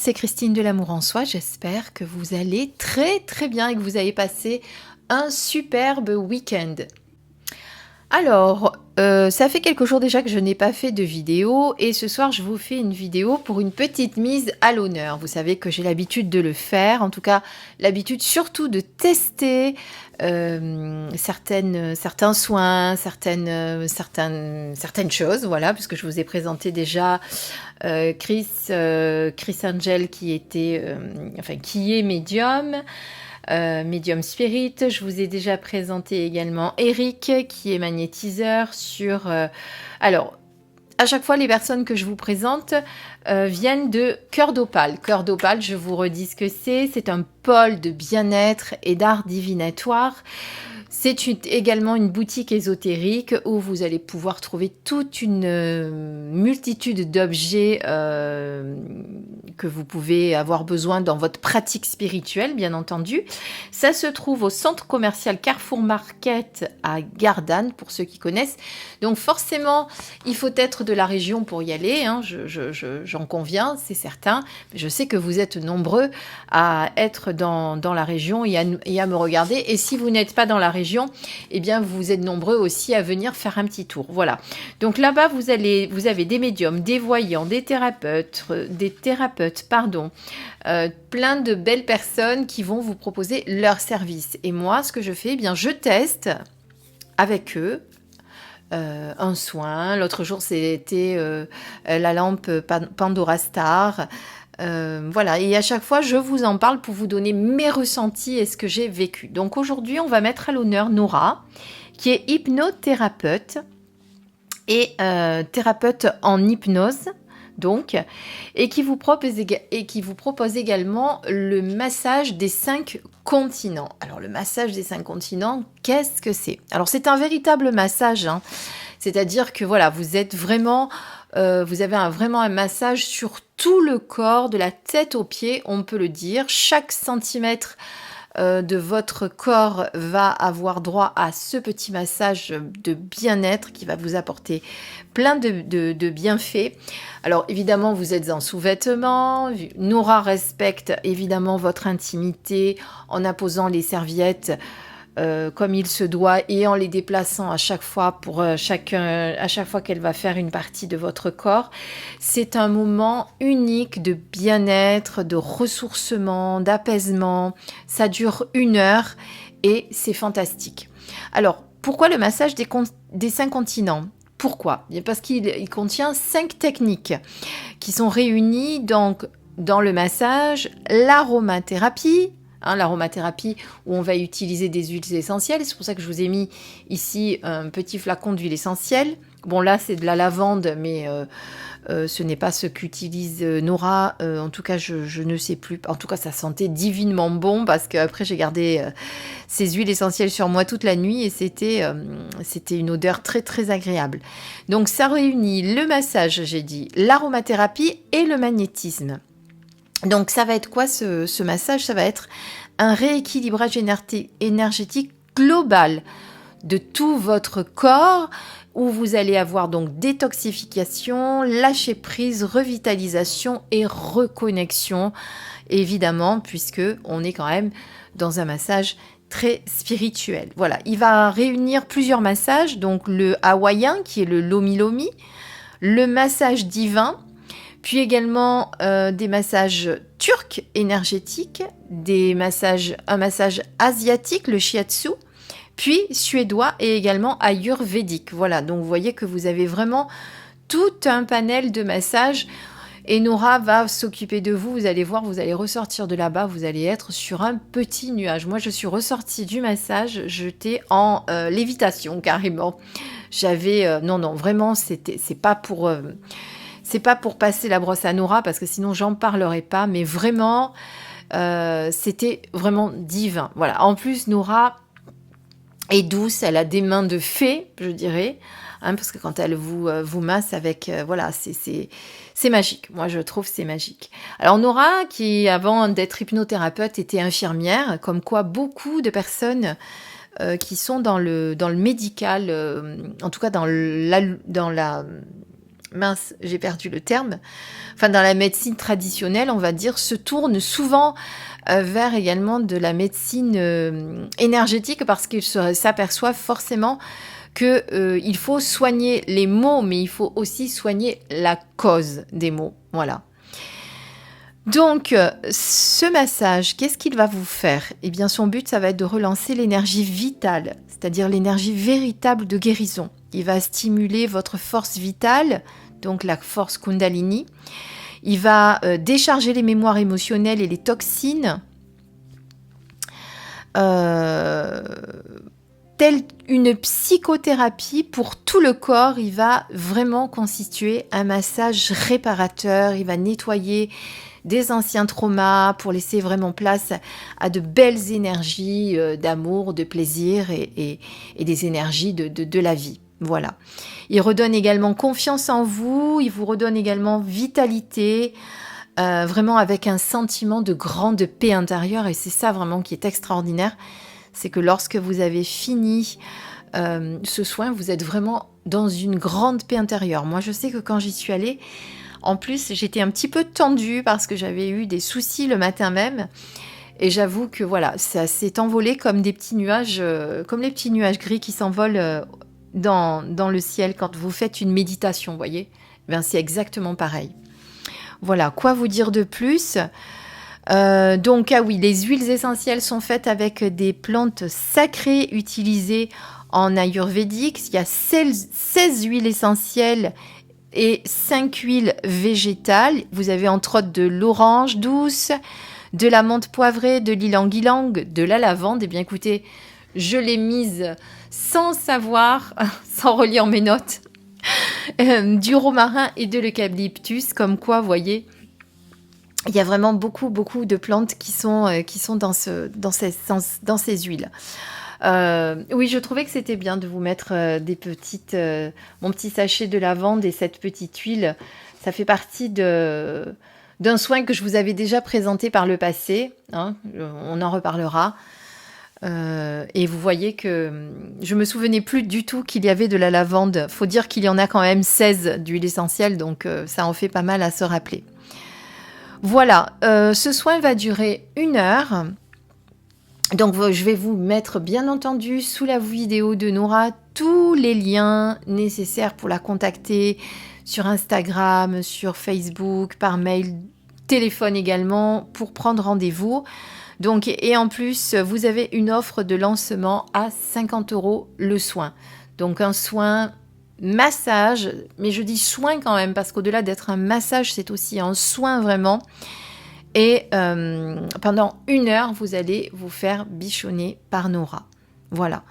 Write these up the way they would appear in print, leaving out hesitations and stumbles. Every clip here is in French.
c'est Christine de l'Amour en Soi. J'espère que vous allez très très bien et que vous avez passé un superbe week-end. Alors, ça fait quelques jours déjà que je n'ai pas fait de vidéo et ce soir je vous fais une vidéo pour une petite mise à l'honneur. Vous savez que j'ai l'habitude de le faire, en tout cas l'habitude surtout de tester certains soins, certaines choses, voilà, puisque je vous ai présenté déjà Chris Angel qui est médium. Medium Spirit. Je vous ai déjà présenté également Eric qui est magnétiseur sur... Alors, à chaque fois, les personnes que je vous présente viennent de Cœur d'Opale. Cœur d'Opale, je vous redis ce que c'est. C'est un pôle de bien-être et d'art divinatoire. C'est également une boutique ésotérique où vous allez pouvoir trouver toute une multitude d'objets que vous pouvez avoir besoin dans votre pratique spirituelle, bien entendu. Ça se trouve au centre commercial Carrefour Market à Gardanne, pour ceux qui connaissent. Donc forcément, il faut être de la région pour y aller, hein, j'en conviens, c'est certain. Je sais que vous êtes nombreux à être dans la région et à me regarder. Et si vous n'êtes pas dans la région, eh bien vous êtes nombreux aussi à venir faire un petit tour. Voilà. Donc là-bas, vous avez des médiums, des voyants, des thérapeutes, plein de belles personnes qui vont vous proposer leurs services. Et moi, ce que je fais, eh bien je teste avec eux un soin. L'autre jour, c'était la lampe Pandora Star. Voilà, et à chaque fois, je vous en parle pour vous donner mes ressentis et ce que j'ai vécu. Donc aujourd'hui, on va mettre à l'honneur Nora, qui est hypnothérapeute et thérapeute en hypnose, donc, et qui vous propose également le massage des 5 continents. Alors, le massage des 5 continents, qu'est-ce que c'est? Alors, c'est un véritable massage, hein. C'est-à-dire que voilà, vous avez vraiment un massage sur tout le corps, de la tête aux pieds, on peut le dire. Chaque centimètre de votre corps va avoir droit à ce petit massage de bien-être qui va vous apporter plein de bienfaits. Alors évidemment, vous êtes en sous-vêtements. Nora respecte évidemment votre intimité en apposant les serviettes comme il se doit et en les déplaçant à chaque fois à chaque fois qu'elle va faire une partie de votre corps. C'est un moment unique de bien-être, de ressourcement, d'apaisement. Ça dure 1 heure et c'est fantastique. Alors, pourquoi le massage des 5 continents? Pourquoi? Parce qu'il contient 5 techniques qui sont réunies donc dans le massage, l'aromathérapie, l'aromathérapie où on va utiliser des huiles essentielles. C'est pour ça que je vous ai mis ici un petit flacon d'huile essentielle. Bon, là, c'est de la lavande, mais ce n'est pas ce qu'utilise Nora. En tout cas, je ne sais plus. En tout cas, ça sentait divinement bon parce qu'après, j'ai gardé ces huiles essentielles sur moi toute la nuit et c'était une odeur très, très agréable. Donc, ça réunit le massage, j'ai dit, l'aromathérapie et le magnétisme. Donc ça va être quoi ce massage? Ça va être un rééquilibrage énergétique global de tout votre corps où vous allez avoir donc détoxification, lâcher prise, revitalisation et reconnexion, évidemment, puisque on est quand même dans un massage très spirituel. Voilà, il va réunir plusieurs massages, donc le hawaïen qui est le Lomi Lomi, le massage divin, puis également des massages turcs énergétiques, un massage asiatique, le shiatsu, puis suédois et également ayurvédique. Voilà, donc vous voyez que vous avez vraiment tout un panel de massages et Nora va s'occuper de vous. Vous allez voir, vous allez ressortir de là-bas, vous allez être sur un petit nuage. Moi, je suis ressortie du massage, j'étais en lévitation carrément. Non, vraiment, c'est pas pour... c'est pas pour passer la brosse à Nora parce que sinon j'en parlerai pas, mais vraiment c'était vraiment divin. Voilà. En plus Nora est douce, elle a des mains de fée, je dirais, parce que quand elle vous masse avec, voilà, c'est magique. Moi je trouve c'est magique. Alors Nora, qui avant d'être hypnothérapeute était infirmière, comme quoi beaucoup de personnes qui sont dans le médical, en tout cas dans mince, j'ai perdu le terme, enfin dans la médecine traditionnelle, on va dire, se tourne souvent vers également de la médecine énergétique parce qu'ils s'aperçoivent forcément que il faut soigner les maux, mais il faut aussi soigner la cause des maux. Voilà. Donc, ce massage, qu'est-ce qu'il va vous faire? Eh bien, son but, ça va être de relancer l'énergie vitale, c'est-à-dire l'énergie véritable de guérison. Il va stimuler votre force vitale, donc la force Kundalini. Il va décharger les mémoires émotionnelles et les toxines. Telle une psychothérapie pour tout le corps, il va vraiment constituer un massage réparateur. Il va nettoyer des anciens traumas pour laisser vraiment place à de belles énergies d'amour, de plaisir et des énergies de la vie. Voilà. Il redonne également confiance en vous, il vous redonne également vitalité, vraiment avec un sentiment de grande paix intérieure, et c'est ça vraiment qui est extraordinaire, c'est que lorsque vous avez fini ce soin, vous êtes vraiment dans une grande paix intérieure. Moi, je sais que quand j'y suis allée, en plus, j'étais un petit peu tendue parce que j'avais eu des soucis le matin même. Et j'avoue que voilà, ça s'est envolé comme des petits nuages, comme les petits nuages gris qui s'envolent dans le ciel quand vous faites une méditation, vous voyez. Ben, c'est exactement pareil. Voilà, quoi vous dire de plus ? Donc, ah oui, les huiles essentielles sont faites avec des plantes sacrées utilisées en ayurvédique. Il y a 16 huiles essentielles et 5 huiles végétales. Vous avez entre autres de l'orange douce, de la menthe poivrée, de l'ylang-ylang, de la lavande. Eh bien écoutez, je l'ai mise sans savoir, sans relire mes notes, du romarin et de l'eucalyptus, comme quoi, vous voyez, il y a vraiment beaucoup de plantes qui sont dans ces huiles. Oui, je trouvais que c'était bien de vous mettre mon petit sachet de lavande et cette petite huile. Ça fait partie d'un soin que je vous avais déjà présenté par le passé. Hein, on en reparlera. Et vous voyez que je me souvenais plus du tout qu'il y avait de la lavande. Faut dire qu'il y en a quand même 16 d'huile essentielle, donc ça en fait pas mal à se rappeler. Voilà, ce soin va durer 1 heure. Donc, je vais vous mettre, bien entendu, sous la vidéo de Nora, tous les liens nécessaires pour la contacter sur Instagram, sur Facebook, par mail, téléphone également, pour prendre rendez-vous. Donc, et en plus, vous avez une offre de lancement à 50 € le soin. Donc, un soin massage, mais je dis soin quand même, parce qu'au-delà d'être un massage, c'est aussi un soin vraiment. Et pendant 1 heure, vous allez vous faire bichonner par Nora. Voilà.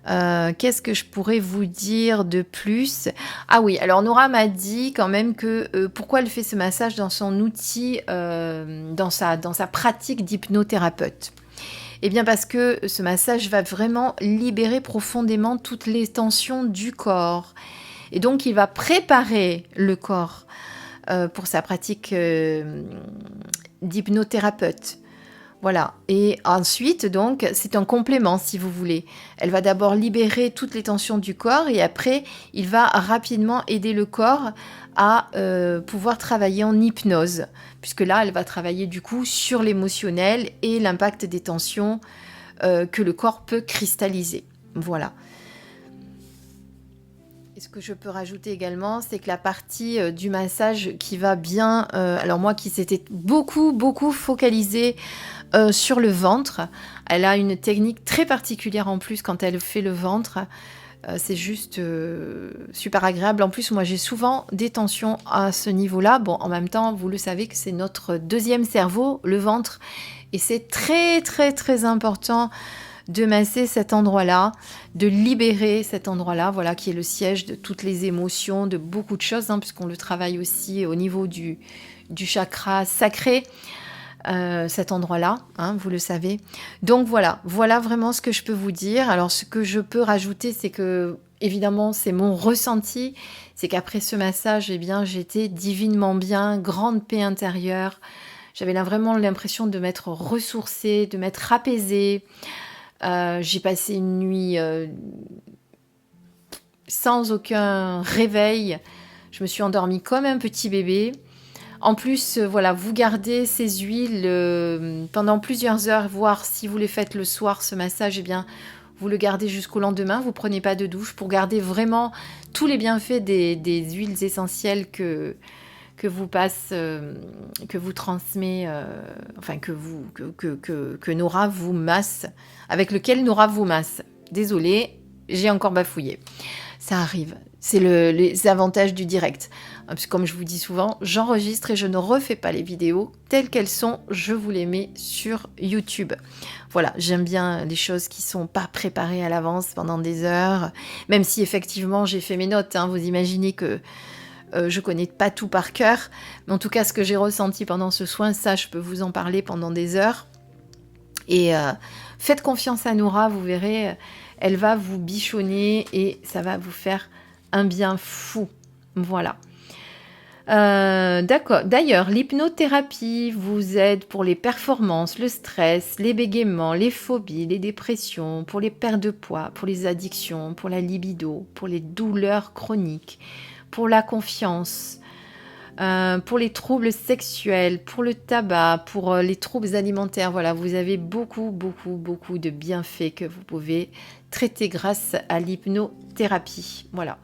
Qu'est-ce que je pourrais vous dire de plus? Ah oui, alors Nora m'a dit quand même que pourquoi elle fait ce massage dans son outil, dans sa pratique d'hypnothérapeute. Eh bien parce que ce massage va vraiment libérer profondément toutes les tensions du corps. Et donc il va préparer le corps pour sa pratique d'hypnothérapeute. Voilà. Et ensuite, donc, c'est un complément, si vous voulez. Elle va d'abord libérer toutes les tensions du corps et après, il va rapidement aider le corps à pouvoir travailler en hypnose. Puisque là, elle va travailler du coup sur l'émotionnel et l'impact des tensions que le corps peut cristalliser. Voilà. Et ce que je peux rajouter également, c'est que la partie du massage qui va bien... alors moi qui s'était beaucoup focalisée sur le ventre, elle a une technique très particulière en plus quand elle fait le ventre. C'est juste super agréable. En plus, moi j'ai souvent des tensions à ce niveau-là. Bon, en même temps, vous le savez que c'est notre deuxième cerveau, le ventre. Et c'est très important de masser cet endroit-là, de libérer cet endroit-là, voilà, qui est le siège de toutes les émotions, de beaucoup de choses, hein, puisqu'on le travaille aussi au niveau du chakra sacré, cet endroit-là, hein, vous le savez. Donc voilà vraiment ce que je peux vous dire. Alors ce que je peux rajouter, c'est que, évidemment, c'est mon ressenti, c'est qu'après ce massage, eh bien, j'étais divinement bien, grande paix intérieure. J'avais là vraiment l'impression de m'être ressourcée, de m'être apaisée. J'ai passé une nuit sans aucun réveil. Je me suis endormie comme un petit bébé. En plus, voilà, vous gardez ces huiles pendant plusieurs heures, voire si vous les faites le soir, ce massage, eh bien, vous le gardez jusqu'au lendemain. Vous prenez pas de douche pour garder vraiment tous les bienfaits des huiles essentielles que vous passe, que vous transmet, enfin que Nora vous masse, avec lequel Nora vous masse. Désolée, j'ai encore bafouillé. Ça arrive. C'est les avantages du direct. Parce que comme je vous dis souvent, j'enregistre et je ne refais pas les vidéos telles qu'elles sont. Je vous les mets sur YouTube. Voilà, j'aime bien les choses qui sont pas préparées à l'avance pendant des heures. Même si effectivement j'ai fait mes notes. Vous imaginez que je connais pas tout par cœur. Mais en tout cas, ce que j'ai ressenti pendant ce soin, ça, je peux vous en parler pendant des heures. Et faites confiance à Nora, vous verrez, elle va vous bichonner et ça va vous faire un bien fou. Voilà. D'accord. D'ailleurs, l'hypnothérapie vous aide pour les performances, le stress, les bégaiements, les phobies, les dépressions, pour les pertes de poids, pour les addictions, pour la libido, pour les douleurs chroniques, pour la confiance, pour les troubles sexuels, pour le tabac, pour les troubles alimentaires. Voilà, vous avez beaucoup de bienfaits que vous pouvez traiter grâce à l'hypnothérapie. Voilà.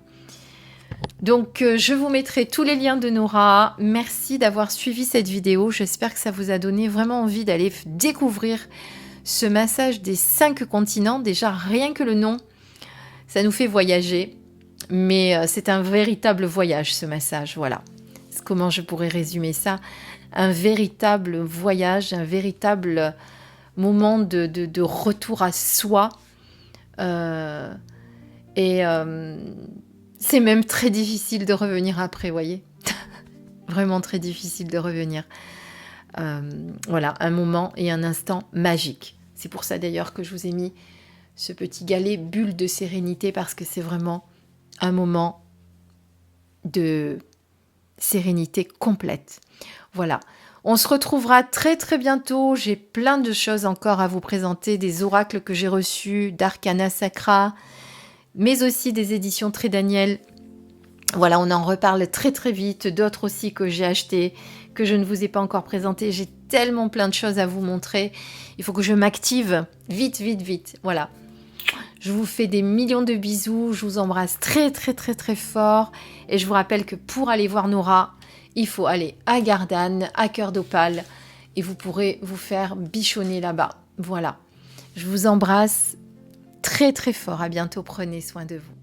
Donc, je vous mettrai tous les liens de Nora. Merci d'avoir suivi cette vidéo. J'espère que ça vous a donné vraiment envie d'aller découvrir ce massage des 5 continents. Déjà, rien que le nom, ça nous fait voyager. Mais c'est un véritable voyage, ce massage. Voilà. Comment je pourrais résumer ça? Un véritable voyage, un véritable moment de retour à soi. C'est même très difficile de revenir après, voyez. Vraiment très difficile de revenir. Voilà, un moment et un instant magique. C'est pour ça d'ailleurs que je vous ai mis ce petit galet bulle de sérénité, parce que c'est vraiment un moment de sérénité complète. Voilà. On se retrouvera très bientôt. J'ai plein de choses encore à vous présenter, des oracles que j'ai reçus, d'Arcana Sacra, mais aussi des éditions Très Daniel. Voilà, on en reparle très vite. D'autres aussi que j'ai achetés, que je ne vous ai pas encore présentés. J'ai tellement plein de choses à vous montrer. Il faut que je m'active vite. Voilà. Je vous fais des millions de bisous. Je vous embrasse très fort. Et je vous rappelle que pour aller voir Nora, il faut aller à Gardanne, à Cœur d'Opale. Et vous pourrez vous faire bichonner là-bas. Voilà. Je vous embrasse très fort. À bientôt. Prenez soin de vous.